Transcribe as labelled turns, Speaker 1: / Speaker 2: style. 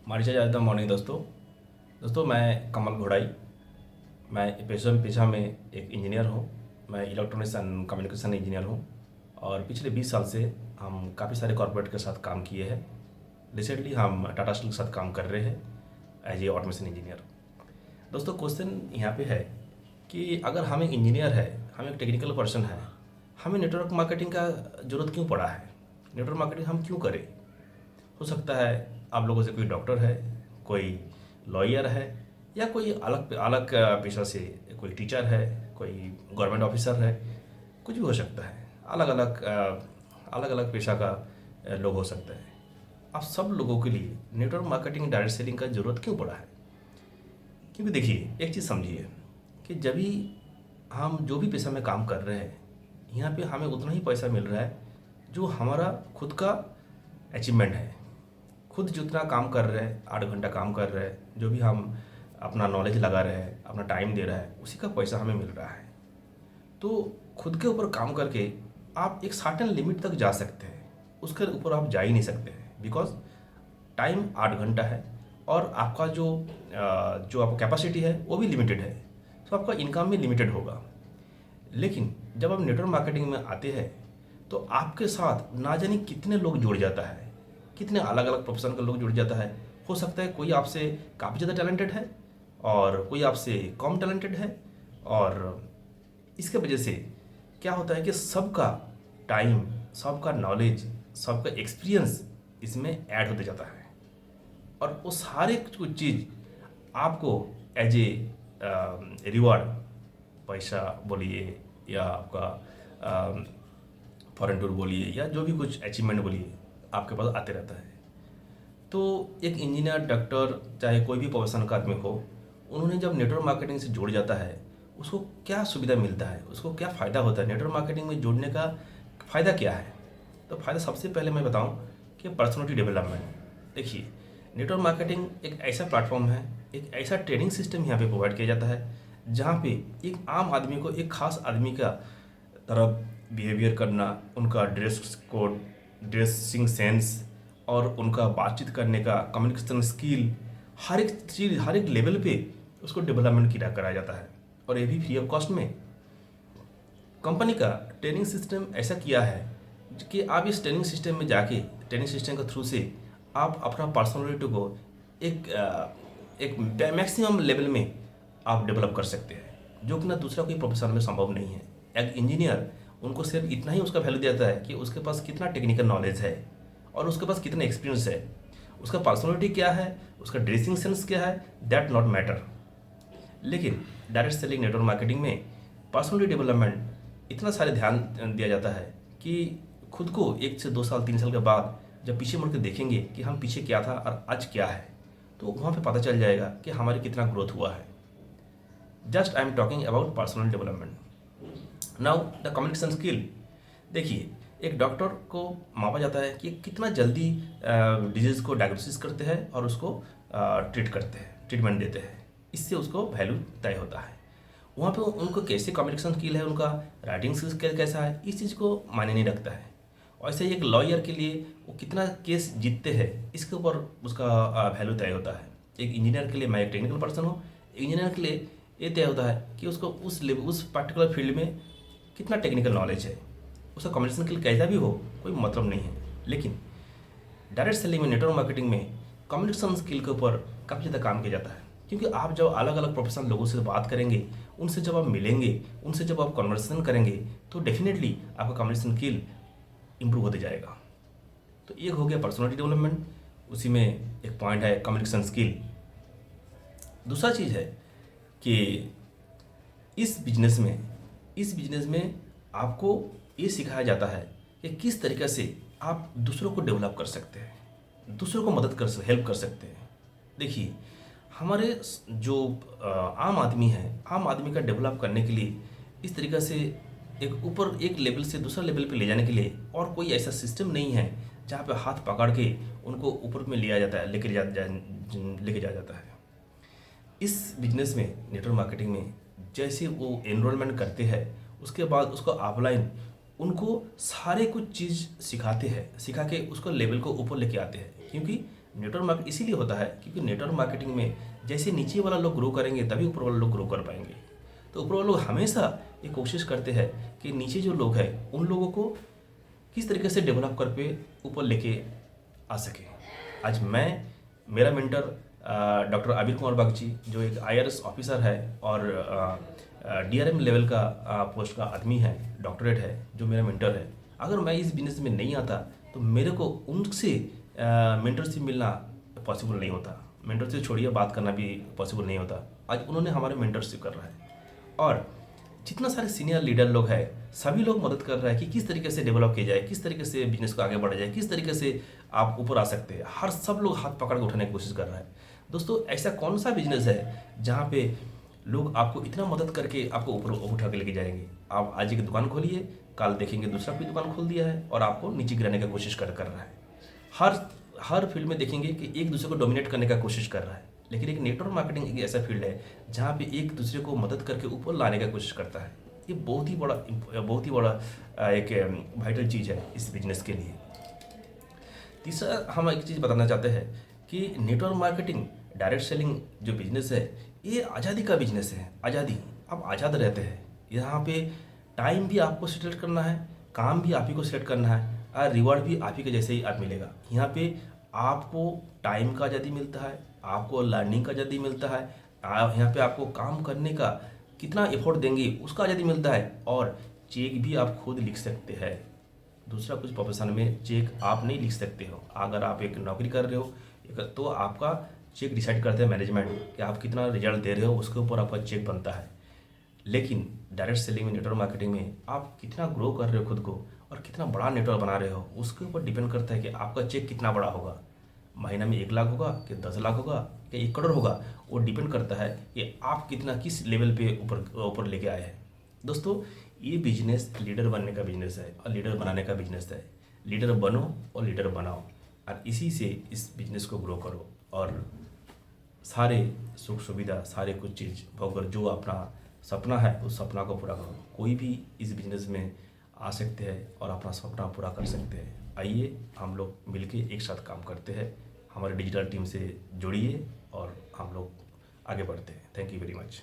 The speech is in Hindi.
Speaker 1: मारिचा ज़्यादा मॉर्निंग दोस्तों मैं कमल घोड़ाई। मैं पेशा में एक इंजीनियर हूँ। मैं इलेक्ट्रॉनिक्स एंड कम्युनिकेशन इंजीनियर हूँ और पिछले 20 साल से हम काफ़ी सारे कॉर्पोरेट के साथ काम किए हैं। रिसेंटली हम टाटा स्टील के साथ काम कर रहे हैं एज ए ऑटोमेशन इंजीनियर। दोस्तों क्वेश्चन यहाँ पे है कि अगर हम एक इंजीनियर है, हम एक टेक्निकल पर्सन है, हमें नेटवर्क मार्केटिंग का ज़रूरत क्यों पड़ा है? नेटवर्क मार्केटिंग हम क्यों करें? हो सकता है आप लोगों से कोई डॉक्टर है, कोई लॉयर है, या कोई अलग अलग पेशा से कोई टीचर है, कोई गवर्नमेंट ऑफिसर है, कुछ भी हो सकता है। अलग अलग पेशा का लोग हो सकते हैं। आप सब लोगों के लिए नेटवर्क मार्केटिंग डायरेक्ट सेलिंग का ज़रूरत क्यों पड़ा है? क्योंकि देखिए, एक चीज़ समझिए कि जब भी हम जो भी पेशा में काम कर रहे हैं, यहाँ पे हमें उतना ही पैसा मिल रहा है जो हमारा खुद का अचीवमेंट है। खुद जितना काम कर रहे हैं, 8 घंटा काम कर रहे हैं, जो भी हम अपना नॉलेज लगा रहे हैं, अपना टाइम दे रहा है, उसी का पैसा हमें मिल रहा है। तो खुद के ऊपर काम करके आप एक सर्टेन लिमिट तक जा सकते हैं, उसके ऊपर आप जा ही नहीं सकते हैं। बिकॉज टाइम 8 घंटा है और आपका जो आपका कैपेसिटी है वो भी लिमिटेड है, तो आपका इनकम भी लिमिटेड होगा। लेकिन जब आप नेटवर्क मार्केटिंग में आते हैं तो आपके साथ ना जाने कितने लोग जुड़ जाता है, कितने अलग अलग प्रोफेशन के लोग जुड़ जाता है। हो सकता है कोई आपसे काफ़ी ज़्यादा टैलेंटेड है और कोई आपसे कम टैलेंटेड है, और इसके वजह से क्या होता है कि सबका टाइम, सबका नॉलेज, सबका एक्सपीरियंस इसमें ऐड होते जाता है और वो सारे कुछ चीज़ आपको एज ए रिवॉर्ड, पैसा बोलिए या आपका फॉरेन टूर बोलिए या जो भी कुछ अचीवमेंट बोलिए, आपके पास आते रहता है। तो एक इंजीनियर, डॉक्टर, चाहे कोई भी प्रोफेशन का आदमी हो, उन्होंने जब नेटवर्क मार्केटिंग से जुड़ जाता है, उसको क्या सुविधा मिलता है, उसको क्या फ़ायदा होता है? नेटवर्क मार्केटिंग में जुड़ने का फ़ायदा क्या है? तो फ़ायदा सबसे पहले मैं बताऊं कि पर्सनैलिटी डेवलपमेंट। देखिए, नेटवर्क मार्केटिंग एक ऐसा प्लेटफॉर्म है, एक ऐसा ट्रेनिंग सिस्टम यहाँ पे प्रोवाइड किया जाता है जहाँ पे एक आम आदमी को एक खास आदमी का तरफ बिहेवियर करना, उनका ड्रेस कोड, ड्रेसिंग सेंस और उनका बातचीत करने का कम्युनिकेशन स्किल, हर एक चीज़, हर एक लेवल पे उसको डेवलपमेंट किया कराया जाता है, और ये भी फ्री ऑफ कॉस्ट में। कंपनी का ट्रेनिंग सिस्टम ऐसा किया है कि आप इस ट्रेनिंग सिस्टम में जाके, ट्रेनिंग सिस्टम के थ्रू से आप अपना पर्सनालिटी को एक मैक्सिमम लेवल में आप डेवलप कर सकते हैं, जो कि ना दूसरा कोई प्रोफेशन में संभव नहीं है। एक इंजीनियर, उनको सिर्फ इतना ही उसका वैल्यू देता है कि उसके पास कितना टेक्निकल नॉलेज है और उसके पास कितना एक्सपीरियंस है, उसका पर्सनालिटी क्या है, उसका ड्रेसिंग सेंस क्या है, दैट नॉट मैटर। लेकिन डायरेक्ट सेलिंग नेटवर्क मार्केटिंग में पर्सनालिटी डेवलपमेंट इतना सारे ध्यान दिया जाता है कि खुद को 1 से 2 साल 3 साल के बाद जब पीछे मुड़ के देखेंगे कि हम पीछे क्या था और आज क्या है, तो वहाँ पे पता चल जाएगा कि हमारी कितना ग्रोथ हुआ है। Just I am talking about personal development. Now the communication skill. देखिए, एक डॉक्टर को मापा जाता है कि कितना जल्दी डिजीज़ को डायग्नोसिस करते हैं और उसको ट्रीटमेंट देते हैं। इससे उसको वैल्यू तय होता है। वहाँ पे उनको कैसे कम्युनिकेशन स्किल है, उनका राइटिंग स्किल कैसा है, इस चीज़ को मायने नहीं रखता है। वैसे ही एक लॉयर के लिए वो कितना केस जीतते हैं, इसके ऊपर उसका वैल्यू तय होता है। एक इंजीनियर के लिए, मैं एक टेक्निकल पर्सन हूँ, इंजीनियर के लिए ये तय होता है कि उसको उस पर्टिकुलर फील्ड में कितना टेक्निकल नॉलेज है। उसका कम्युनिकेशन स्किल कैसा भी हो, कोई मतलब नहीं है। लेकिन डायरेक्ट सेलिंग में, नेटवर्क मार्केटिंग में कम्युनिकेशन स्किल के ऊपर काफ़ी ज़्यादा काम किया जाता है, क्योंकि आप जब अलग अलग प्रोफेशनल लोगों से बात करेंगे, उनसे जब आप मिलेंगे, उनसे जब आप कन्वर्सेशन करेंगे, तो डेफिनेटली आपका कम्युनिकेशन स्किल इम्प्रूव होते जाएगा। तो एक हो गया पर्सनालिटी डेवलपमेंट, उसी में एक पॉइंट है कम्युनिकेशन स्किल। दूसरा चीज़ है कि इस बिजनेस में आपको ये सिखाया जाता है कि किस तरीक़े से आप दूसरों को डेवलप कर सकते हैं, दूसरों को हेल्प कर सकते हैं। देखिए, हमारे जो आम आदमी है, आम आदमी का डेवलप करने के लिए इस तरीक़े से एक लेवल से दूसरा लेवल पे ले जाने के लिए और कोई ऐसा सिस्टम नहीं है जहाँ पे हाथ पकड़ के उनको ऊपर में लिया जाता है, लेके जाया जाता है। इस बिजनेस में, नेटवर्क मार्केटिंग में, जैसे वो एनरोलमेंट करते हैं, उसके बाद उसको ऑफलाइन उनको सारे कुछ चीज़ सिखाते हैं, सिखा के उसको लेवल को ऊपर लेके आते हैं। क्योंकि नेटवर्क मार्केट इसीलिए होता है क्योंकि नेटवर्क मार्केटिंग में जैसे नीचे वाला लोग ग्रो करेंगे तभी ऊपर वाले लोग ग्रो कर पाएंगे। तो ऊपर वाले लोग हमेशा ये कोशिश करते हैं कि नीचे जो लोग हैं उन लोगों को किस तरीके से डेवलप कर पे ऊपर लेके आ सके। आज मेरा मेंटर डॉक्टर आबिर कुमार बागची जो एक IRS ऑफिसर है और DRM लेवल का पोस्ट का आदमी है, डॉक्टरेट है, जो मेरा मेंटर है। अगर मैं इस बिजनेस में नहीं आता तो मेरे को उनसे मेंटरशिप मिलना पॉसिबल नहीं होता। मेंटरशिप छोड़िए, बात करना भी पॉसिबल नहीं होता। आज उन्होंने हमारे मेंटरशिप कर रहा है और जितना सारे सीनियर लीडर लोग हैं सभी लोग मदद कर रहे हैं कि किस तरीके से डेवलप किया जाए, किस तरीके से बिजनेस को आगे बढ़ाया जाए, किस तरीके से आप ऊपर आ सकते हैं। हर सब लोग हाथ पकड़ के उठाने की कोशिश कर रहा है। दोस्तों, ऐसा कौन सा बिजनेस है जहाँ पे लोग आपको इतना मदद करके आपको ऊपर उठा के लेके जाएंगे। आप आज एक दुकान खोलिए, कल देखेंगे दूसरा कोई दुकान खोल दिया है और आपको नीचे गिराने की कोशिश कर रहा है। हर फील्ड में देखेंगे कि एक दूसरे को डोमिनेट करने का कोशिश कर रहा है। लेकिन एक नेटवर्क मार्केटिंग एक ऐसा फील्ड है जहाँ पे एक दूसरे को मदद करके ऊपर लाने का कोशिश करता है। ये बहुत ही बड़ा एक वाइटल चीज़ है इस बिजनेस के लिए। तीसरा हम एक चीज़ बताना चाहते हैं कि नेटवर्क मार्केटिंग डायरेक्ट सेलिंग जो बिजनेस है ये आज़ादी का बिजनेस है। आज़ादी, आप आज़ाद रहते हैं। यहाँ पे टाइम भी आपको सेलेक्ट करना है, काम भी आप ही को सेलेक्ट करना है और रिवॉर्ड भी आप ही के जैसे ही आप मिलेगा। यहाँ पे आपको टाइम का आज़ादी मिलता है, आपको लर्निंग का आज़ादी मिलता है, यहाँ पे आपको काम करने का कितना एफर्ट देंगे उसका आज़ादी मिलता है और चेक भी आप खुद लिख सकते हैं। दूसरा कुछ प्रोफेशन में चेक आप नहीं लिख सकते हो। अगर आप एक नौकरी कर रहे हो तो आपका चेक डिसाइड करते हैं मैनेजमेंट कि आप कितना रिजल्ट दे रहे हो, उसके ऊपर आपका चेक बनता है। लेकिन डायरेक्ट सेलिंग में, नेटवर्क मार्केटिंग में आप कितना ग्रो कर रहे हो खुद को और कितना बड़ा नेटवर्क बना रहे हो उसके ऊपर डिपेंड करता है कि आपका चेक कितना बड़ा होगा। महीना में 1 लाख होगा कि 10 लाख होगा कि 1 करोड़ होगा, वो डिपेंड करता है कि आप कितना किस लेवल पे ऊपर लेके आए हैं। दोस्तों, ये बिजनेस लीडर बनने का बिजनेस है और लीडर बनाने का बिजनेस है। लीडर बनो और लीडर बनाओ और इसी से इस बिजनेस को ग्रो करो और सारे सुख सुविधा, सारे कुछ चीज़ भोग, जो अपना सपना है उस सपना को पूरा करो। कोई भी इस बिजनेस में आ सकते हैं और अपना सपना पूरा कर सकते हैं। आइए हम लोग मिलके एक साथ काम करते हैं। हमारे डिजिटल टीम से जुड़िए और हम लोग आगे बढ़ते हैं। Thank you very much.